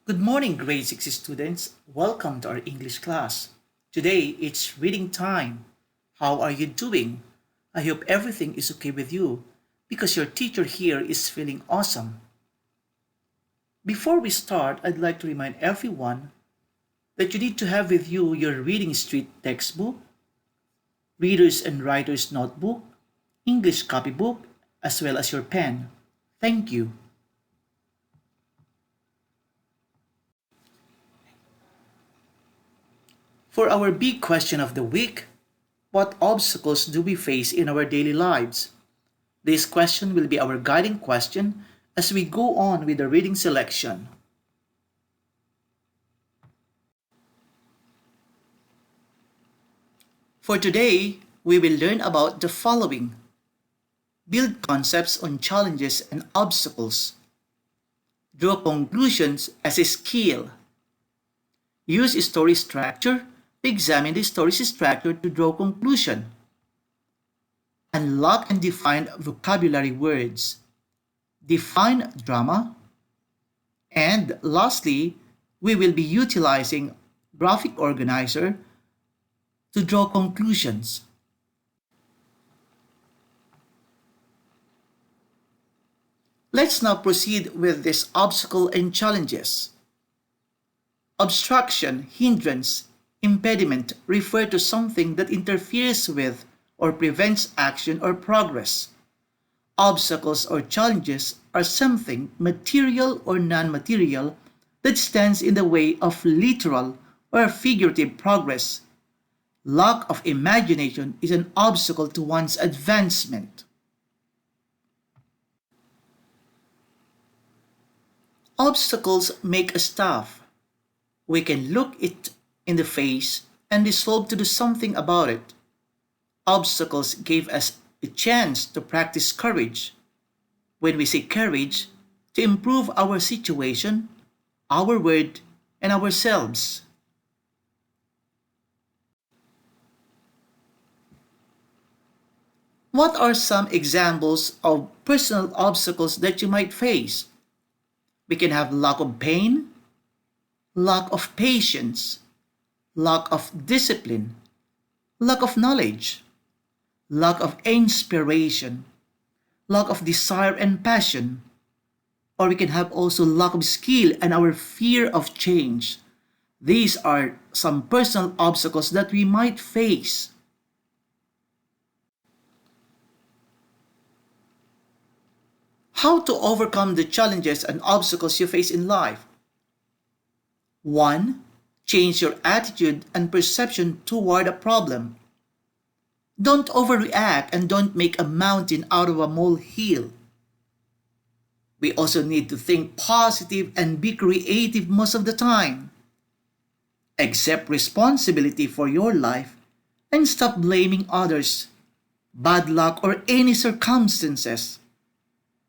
Good morning, grade 6 students. Welcome to our English class. Today, it's reading time. How are you doing? I hope everything is okay with you because your teacher here is feeling awesome. Before we start, I'd like to remind everyone that you need to have with you your Reading Street textbook, Readers and Writers notebook, English copybook, as well as your pen. Thank you. For our big question of the week, what obstacles do we face in our daily lives? This question will be our guiding question as we go on with the reading selection. For today, we will learn about the following. Build concepts on challenges and obstacles. Draw conclusions as a skill. Use story structure to examine the story's structure to draw conclusion. Unlock and define vocabulary words. Define drama. And lastly, we will be utilizing graphic organizer to draw conclusions. Let's now proceed with this obstacle and challenges. Obstruction, hindrance, impediment refer to something that interferes with or prevents action or progress. Obstacles or challenges are something, material or non-material, that stands in the way of literal or figurative progress. Lack of imagination is an obstacle to one's advancement. Obstacles make us tough. We can look it in the face and resolve to do something about it. Obstacles gave us a chance to practice courage. When we say courage, to improve our situation, our word, and ourselves. What are some examples of personal obstacles that you might face? We can have lack of pain, lack of patience, lack of discipline, lack of knowledge, lack of inspiration, lack of desire and passion, or we can have also lack of skill and our fear of change. These are some personal obstacles that we might face. How to overcome the challenges and obstacles you face in life? 1. Change your attitude and perception toward a problem. Don't overreact and don't make a mountain out of a molehill. We also need to think positive and be creative most of the time. Accept responsibility for your life and stop blaming others, bad luck, or any circumstances.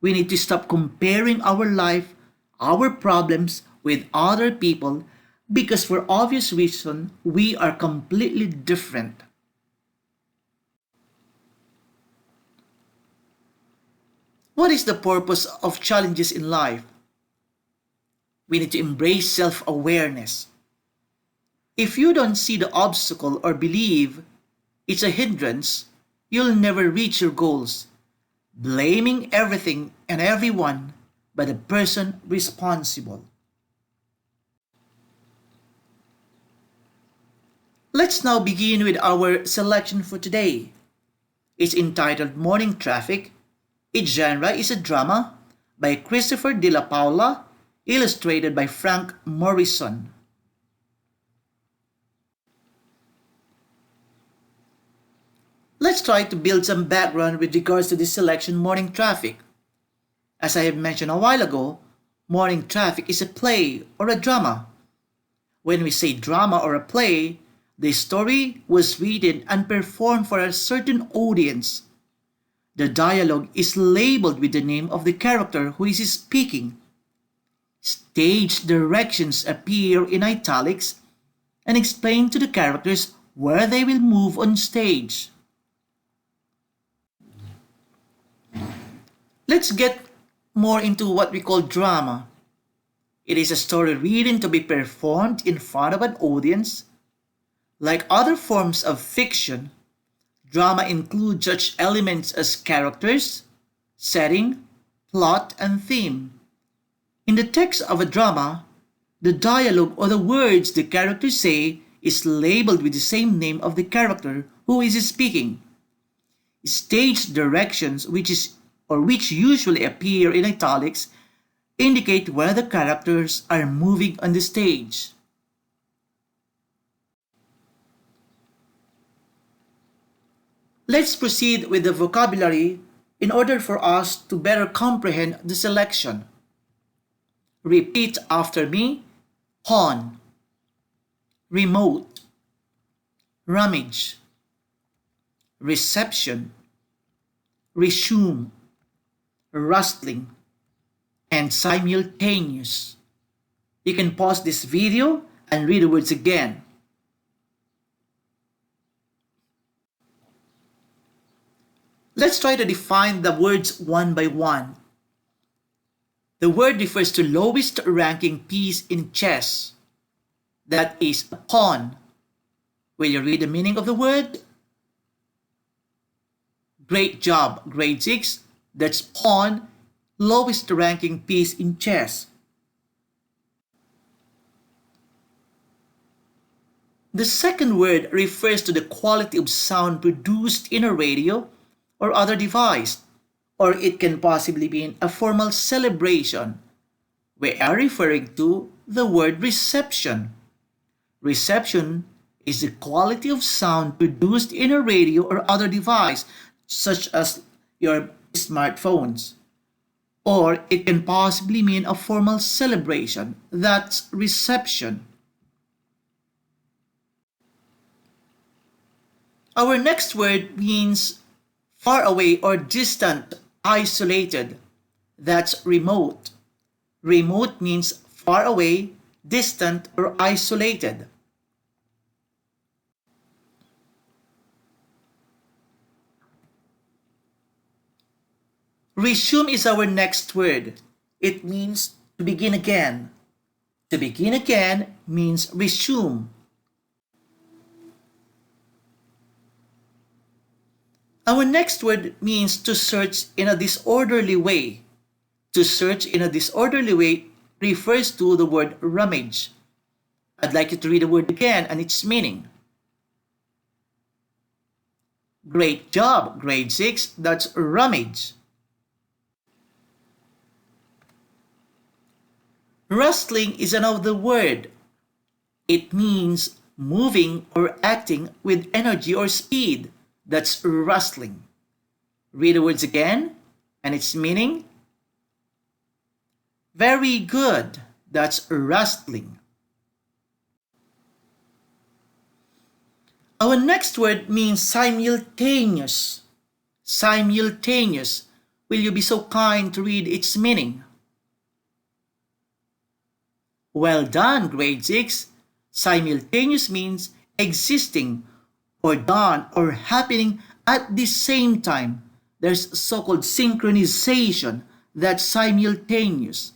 We need to stop comparing our life, our problems with other people because for obvious reason, we are completely different. What is the purpose of challenges in life? We need to embrace self-awareness. If you don't see the obstacle or believe it's a hindrance, you'll never reach your goals, blaming everything and everyone but the person responsible. Let's now begin with our selection for today. It's entitled Morning Traffic. Its genre is a drama by Christopher de la Paula, illustrated by Frank Morrison. Let's try to build some background with regards to this selection, Morning Traffic. As I have mentioned a while ago, Morning Traffic is a play or a drama. When we say drama or a play, the story was written and performed for a certain audience. The dialogue is labeled with the name of the character who is speaking. Stage directions appear in italics and explain to the characters where they will move on stage. Let's get more into what we call drama. It is a story written to be performed in front of an audience. Like other forms of fiction, drama includes such elements as characters, setting, plot, and theme. In the text of a drama, the dialogue or the words the characters say is labeled with the same name of the character who is speaking. Stage directions, which usually appear in italics, indicate where the characters are moving on the stage. Let's proceed with the vocabulary in order for us to better comprehend the selection. Repeat after me. Pawn, remote, rummage, reception, resume, rustling, and simultaneous. You can pause this video and read the words again. Let's try to define the words one by one. The word refers to lowest ranking piece in chess. That is a pawn. Will you read the meaning of the word? Great job, grade 6. That's pawn, lowest ranking piece in chess. The second word refers to the quality of sound produced in a radio or other device, or it can possibly mean a formal celebration. We are referring to the word reception. Reception is the quality of sound produced in a radio or other device, such as your smartphones. Or it can possibly mean a formal celebration. That's reception. Our next word means far away or distant, isolated. That's remote. Remote means far away, distant, or isolated. Resume is our next word. It means to begin again. To begin again means resume. Our next word means to search in a disorderly way. To search in a disorderly way refers to the word rummage. I'd like you to read the word again and its meaning. Great job, grade 6. That's rummage. Rustling is another word. It means moving or acting with energy or speed. That's rustling. Read the words again and its meaning. Very good. That's rustling. Our next word means simultaneous. Simultaneous. Will you be so kind to read its meaning? Well done, grade 6. Simultaneous means existing or done or happening at the same time. There's so-called synchronization. That's simultaneous.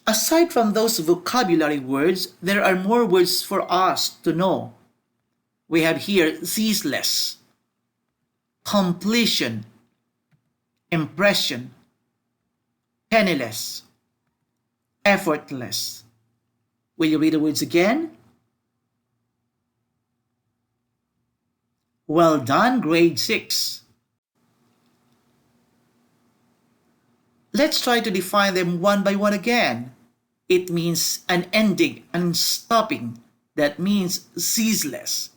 Aside from those vocabulary words, there are more words for us to know. We have here ceaseless, completion, impression, penniless, effortless. Will you read the words again? Well done, grade 6. Let's try to define them one by one again. It means an ending and stopping. That means ceaseless.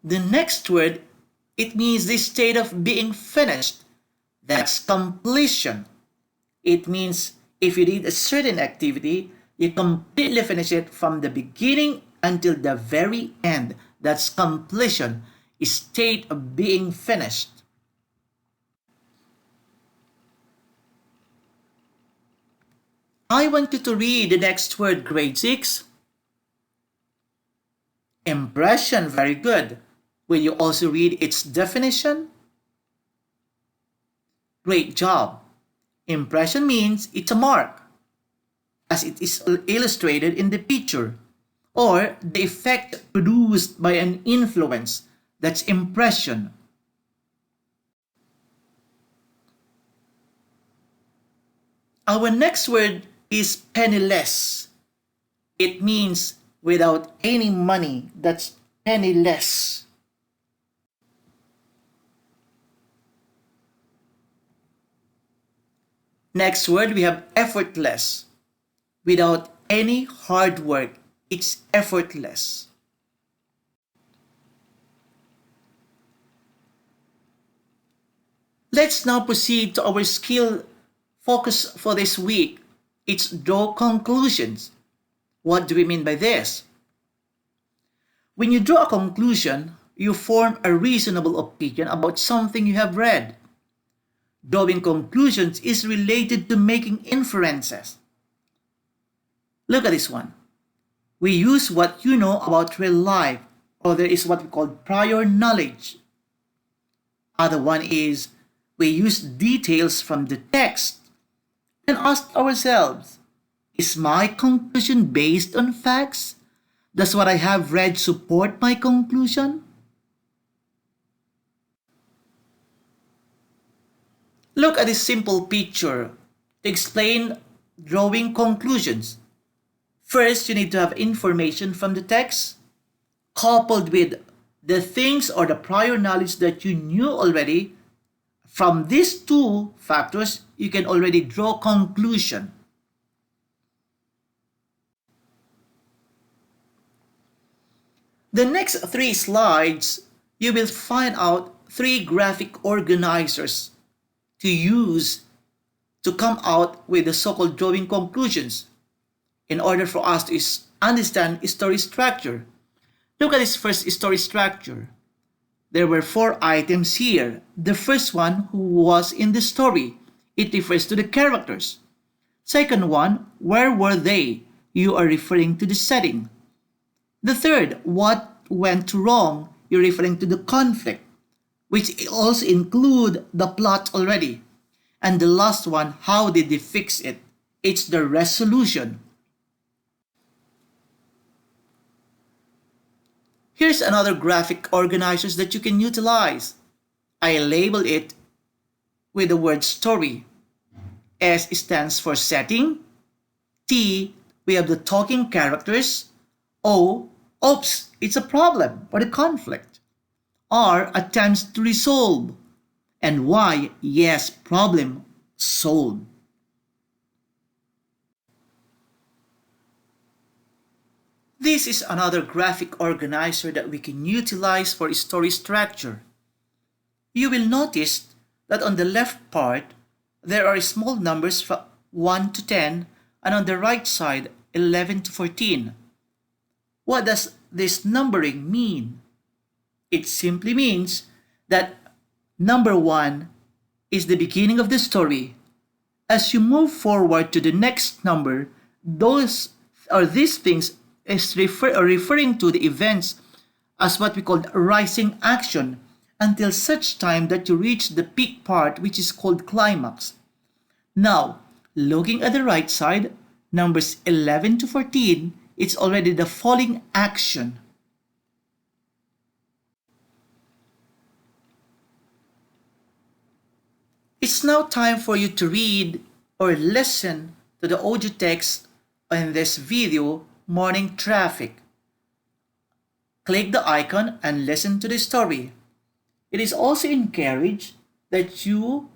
The next word, it means the state of being finished. That's completion. It means if you did a certain activity, you completely finish it from the beginning until the very end. That's completion, a state of being finished. I want you to read the next word, grade 6. Impression, very good. Will you also read its definition? Great job! Impression means it's a mark, as it is illustrated in the picture, or the effect produced by an influence. That's impression. Our next word is penniless. It means without any money. That's penniless. Next word, we have effortless. Without any hard work, it's effortless. Let's now proceed to our skill focus for this week. It's draw conclusions. What do we mean by this? When you draw a conclusion, you form a reasonable opinion about something you have read. Drawing conclusions is related to making inferences. Look at this one. We use what you know about real life, or there is what we call prior knowledge. Other one is we use details from the text and ask ourselves, is my conclusion based on facts? Does what I have read support my conclusion? Look at this simple picture to explain drawing conclusions. First, you need to have information from the text, coupled with the things or the prior knowledge that you knew already. From these two factors, you can already draw conclusion. The next 3 slides, you will find out 3 graphic organizers to use to come out with the so-called drawing conclusions in order for us to understand story structure. Look at this first story structure. There were 4 items here. The first one, who was in the story. It refers to the characters. Second one, where were they? You are referring to the setting. The third, what went wrong? You're referring to the conflict, which also include the plot already. And the last one, how did they fix it? It's the resolution. Here's another graphic organizers that you can utilize. I label it with the word story. S stands for setting. T, we have the talking characters. O, oops, it's a problem or a conflict. R, attempts to resolve. And Y, yes, problem solved. This is another graphic organizer that we can utilize for story structure. You will notice that on the left part, there are small numbers from 1 to 10, and on the right side, 11 to 14. What does this numbering mean? It simply means that number 1 is the beginning of the story. As you move forward to the next number, these things is referring to the events as what we call rising action until such time that you reach the peak part, which is called climax. Now, looking at the right side, numbers 11 to 14, it's already the falling action. It's now time for you to read or listen to the audio text in this video, Morning Traffic. Click the icon and listen to the story. It is also encouraged that you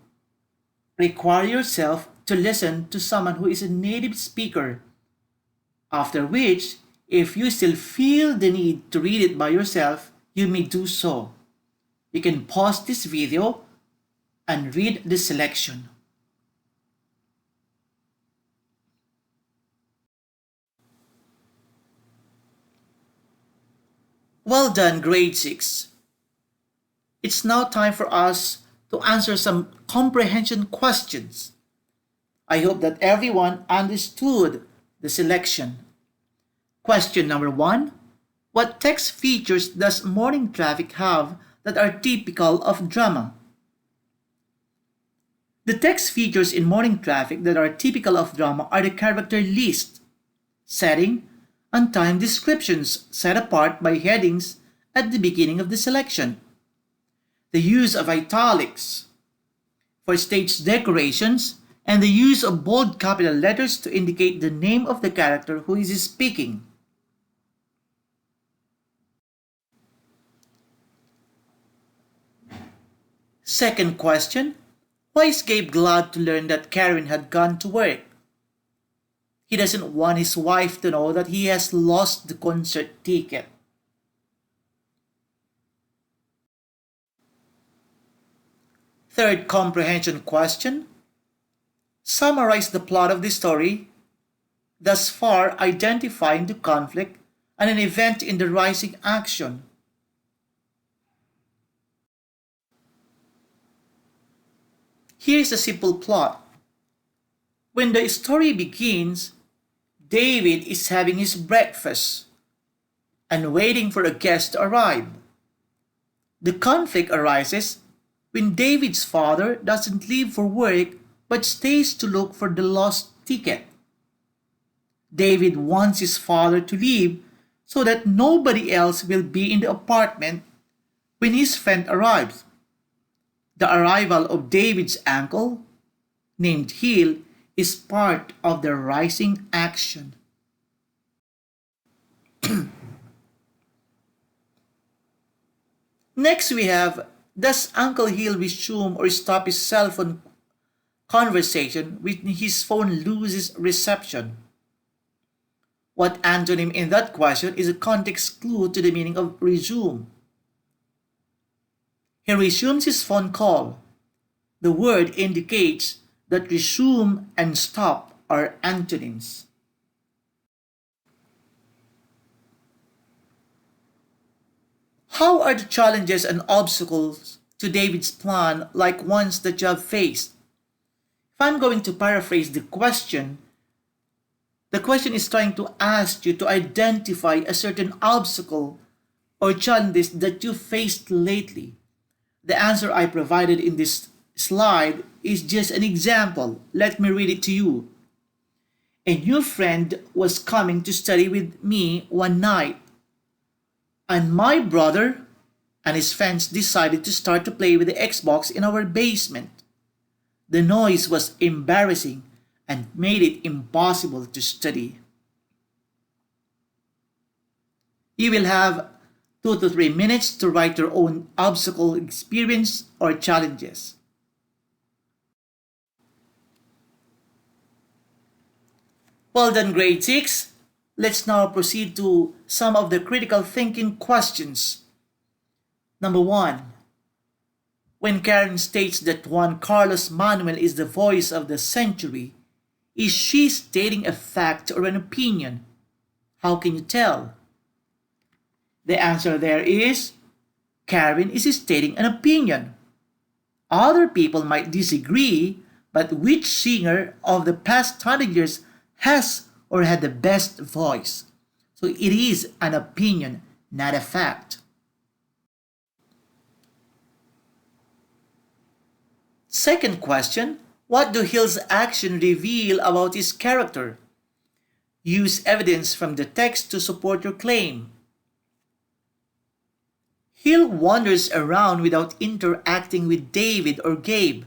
require yourself to listen to someone who is a native speaker. After which, if you still feel the need to read it by yourself, you may do so. You can pause this video and read the selection. Well done, grade 6. It's now time for us to answer some comprehension questions. I hope that everyone understood the selection. Question number 1. What text features does morning traffic have that are typical of drama? The text features in morning traffic that are typical of drama are the character list, setting, and time descriptions set apart by headings at the beginning of the selection. The use of italics for stage decorations, and the use of bold capital letters to indicate the name of the character who is speaking. Second question, why is Gabe glad to learn that Karen had gone to work? He doesn't want his wife to know that he has lost the concert ticket. Third comprehension question, summarize the plot of the story, thus far identifying the conflict and an event in the rising action. Here is a simple plot. When the story begins, David is having his breakfast and waiting for a guest to arrive. The conflict arises when David's father doesn't leave for work but stays to look for the lost ticket. David wants his father to leave so that nobody else will be in the apartment when his friend arrives. The arrival of David's uncle, named Hill, is part of the rising action. Next we have, does Uncle Hill resume or stop his cell phone conversation when his phone loses reception? What antonym in that question is a context clue to the meaning of resume? He resumes his phone call. The word indicates that resume and stop are antonyms. How are the challenges and obstacles to David's plan like ones that you have faced? If I'm going to paraphrase the question is trying to ask you to identify a certain obstacle or challenges that you faced lately. The answer I provided in this slide is just an example. Let me read it to you. A new friend was coming to study with me one night, and my brother and his friends decided to start to play with the Xbox in our basement. The noise was embarrassing and made it impossible to study. You will have 2 to 3 minutes to write your own obstacle, experience, or challenges. Well done, grade 6. Let's now proceed to some of the critical thinking questions. Number 1. When Karen states that Juan Carlos Manuel is the voice of the century, is she stating a fact or an opinion? How can you tell? The answer there is Karen is stating an opinion. Other people might disagree, but which singer of the past 100 years has or had the best voice? So it is an opinion, not a fact. Second question, what do Hill's actions reveal about his character? Use evidence from the text to support your claim. Hill wanders around without interacting with David or Gabe,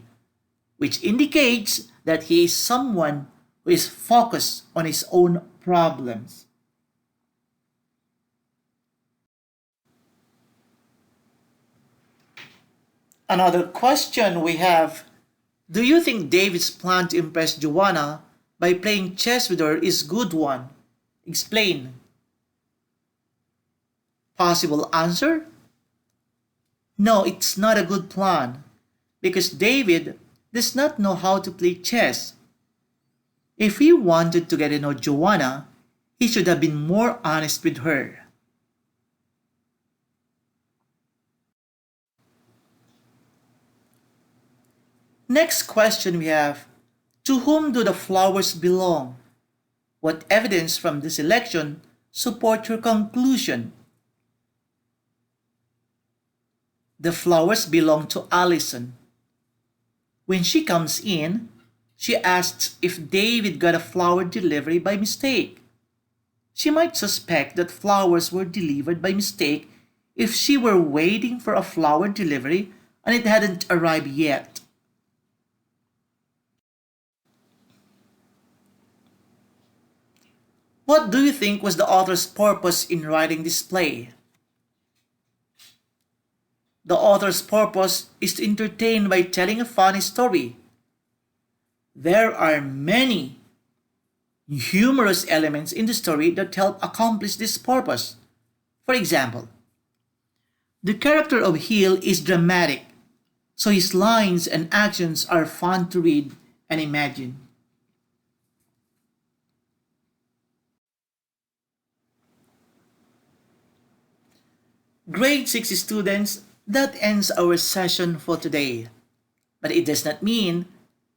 which indicates that he is someone who is focused on his own problems. Another question we have, do you think David's plan to impress Joanna by playing chess with her is a good one? Explain. Possible answer? No, it's not a good plan, because David does not know how to play chess. If he wanted to get to know Joanna, he should have been more honest with her. Next question we have, to whom do the flowers belong? What evidence from the selection support your conclusion? The flowers belong to Allison. When she comes in, she asks if David got a flower delivery by mistake. She might suspect that flowers were delivered by mistake if she were waiting for a flower delivery and it hadn't arrived yet. What do you think was the author's purpose in writing this play? The author's purpose is to entertain by telling a funny story. There are many humorous elements in the story that help accomplish this purpose. For example, the character of Hill is dramatic, so his lines and actions are fun to read and imagine. Grade 6 students, that ends our session for today. But it does not mean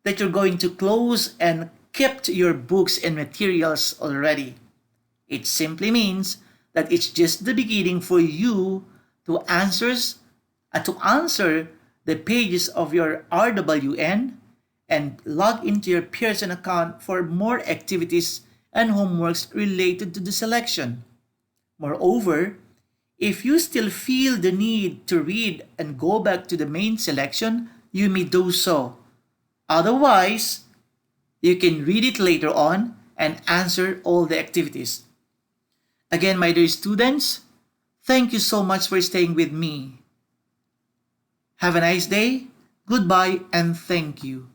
that you're going to close and kept your books and materials already. It simply means that it's just the beginning for you to answer the pages of your RWN and log into your Pearson account for more activities and homeworks related to the selection. Moreover, if you still feel the need to read and go back to the main selection, you may do so. Otherwise, you can read it later on and answer all the activities. Again, my dear students, thank you so much for staying with me. Have a nice day, goodbye, and thank you.